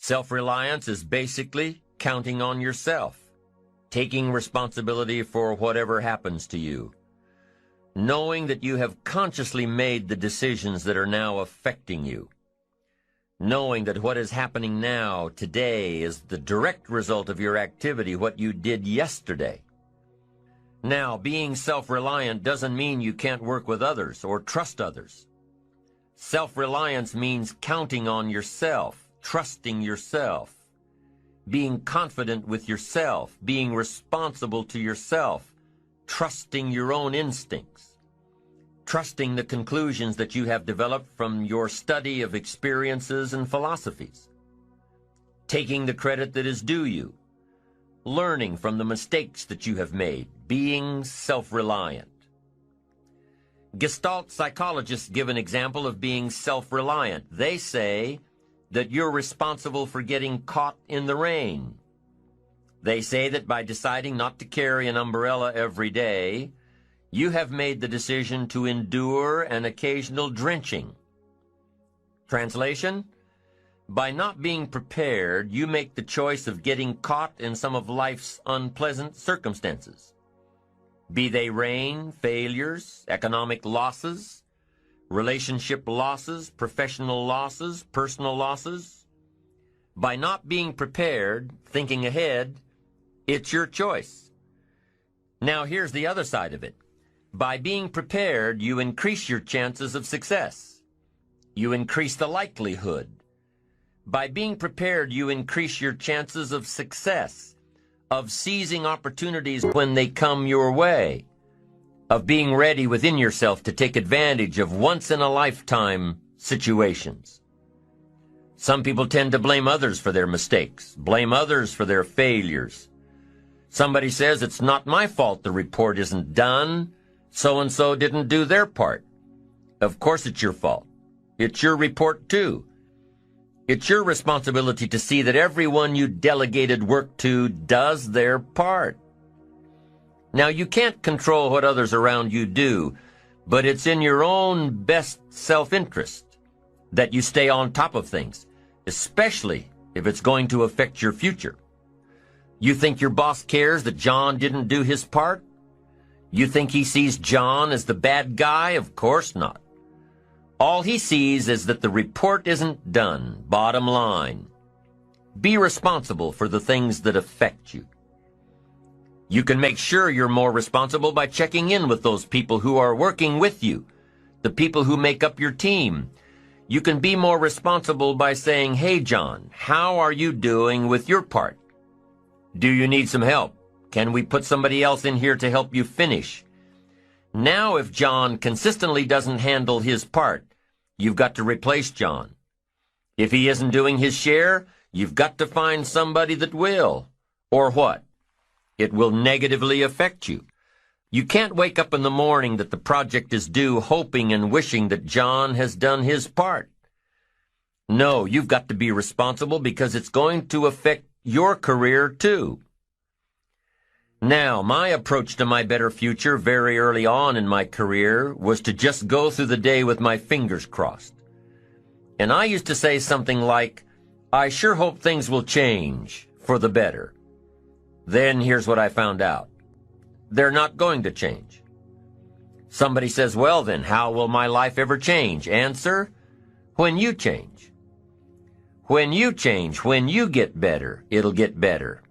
Self-reliance is basically counting on yourself, taking responsibility for whatever happens to you, knowing that you have consciously made the decisions that are now affecting you, knowing that what is happening now, today, is the direct result of your activity, what you did yesterday. Now, being self-reliant doesn't mean you can't work with others or trust others. Self-reliance means counting on yourself, trusting yourself, being confident with yourself, being responsible to yourself, trusting your own instincts, trusting the conclusions that you have developed from your study of experiences and philosophies, taking the credit that is due you, learning from the mistakes that you have made, being self-reliant. Gestalt psychologists give an example of being self-reliant. They say that you're responsible for getting caught in the rain. They say that by deciding not to carry an umbrella every day, you have made the decision to endure an occasional drenching. Translation: by not being prepared, you make the choice of getting caught in some of life's unpleasant circumstances. Be they rain, failures, economic losses, relationship losses, professional losses, personal losses. By not being prepared, thinking ahead, it's your choice. Now here's the other side of it. By being prepared, you increase your chances of success. You increase the likelihood. By being prepared, you increase your chances of success, of seizing opportunities when they come your way, of being ready within yourself to take advantage of once-in-a-lifetime situations. Some people tend to blame others for their mistakes, blame others for their failures. Somebody says, it's not my fault the report isn't done. So-and-so didn't do their part. Of course it's your fault. It's your report too. It's your responsibility to see that everyone you delegated work to does their part. Now, you can't control what others around you do, but it's in your own best self-interest that you stay on top of things, especially if it's going to affect your future. You think your boss cares that John didn't do his part? You think he sees John as the bad guy? Of course not. All he sees is that the report isn't done, bottom line. Be responsible for the things that affect you. You can make sure you're more responsible by checking in with those people who are working with you, the people who make up your team. You can be more responsible by saying, hey, John, how are you doing with your part? Do you need some help? Can we put somebody else in here to help you finish? Now, if John consistently doesn't handle his part, you've got to replace John. If he isn't doing his share, you've got to find somebody that will. Or what? It will negatively affect you. You can't wake up in the morning that the project is due hoping and wishing that John has done his part. No, you've got to be responsible because it's going to affect your career too. Now, my approach to my better future very early on in my career was to just go through the day with my fingers crossed. And I used to say something like, I sure hope things will change for the better. Then here's what I found out. They're not going to change. Somebody says, well then, how will my life ever change? Answer, when you change. When you change, when you get better, it'll get better.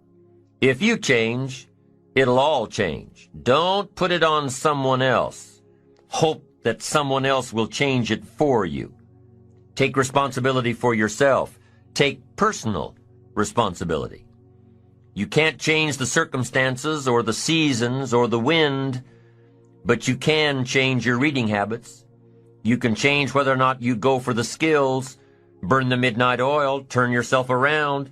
If you change, it'll all change. Don't put it on someone else. Hope that someone else will change it for you. Take responsibility for yourself. Take personal responsibility. You can't change the circumstances or the seasons or the wind, but you can change your reading habits. You can change whether or not you go for the skills, burn the midnight oil, turn yourself around,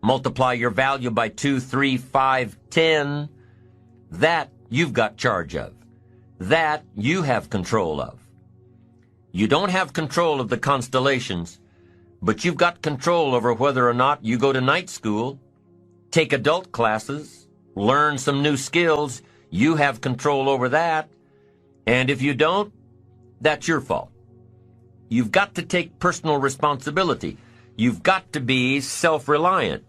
multiply your value by 2, 3, 5, 10. That you've got charge of. That you have control of. You don't have control of the constellations, but you've got control over whether or not you go to night school, take adult classes, learn some new skills. You have control over that. And if you don't, that's your fault. You've got to take personal responsibility. You've got to be self-reliant.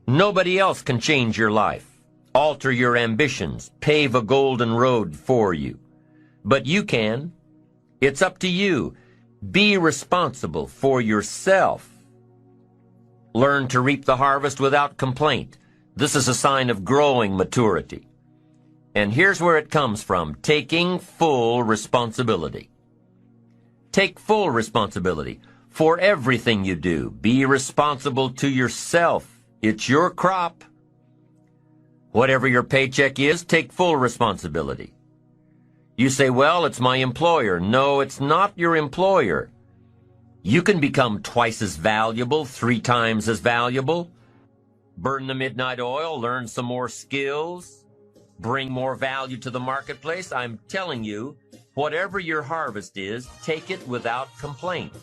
Nobody else can change your life, alter your ambitions, pave a golden road for you. But you can. It's up to you. Be responsible for yourself. Learn to reap the harvest without complaint. This is a sign of growing maturity. And here's where it comes from: taking full responsibility. Take full responsibility for everything you do. Be responsible to yourself. It's your crop. Whatever your paycheck is, take full responsibility. You say, well, it's my employer. No, it's not your employer. You can become twice as valuable, 3 times as valuable. Burn the midnight oil, learn some more skills, bring more value to the marketplace. I'm telling you, whatever your harvest is, take it without complaint.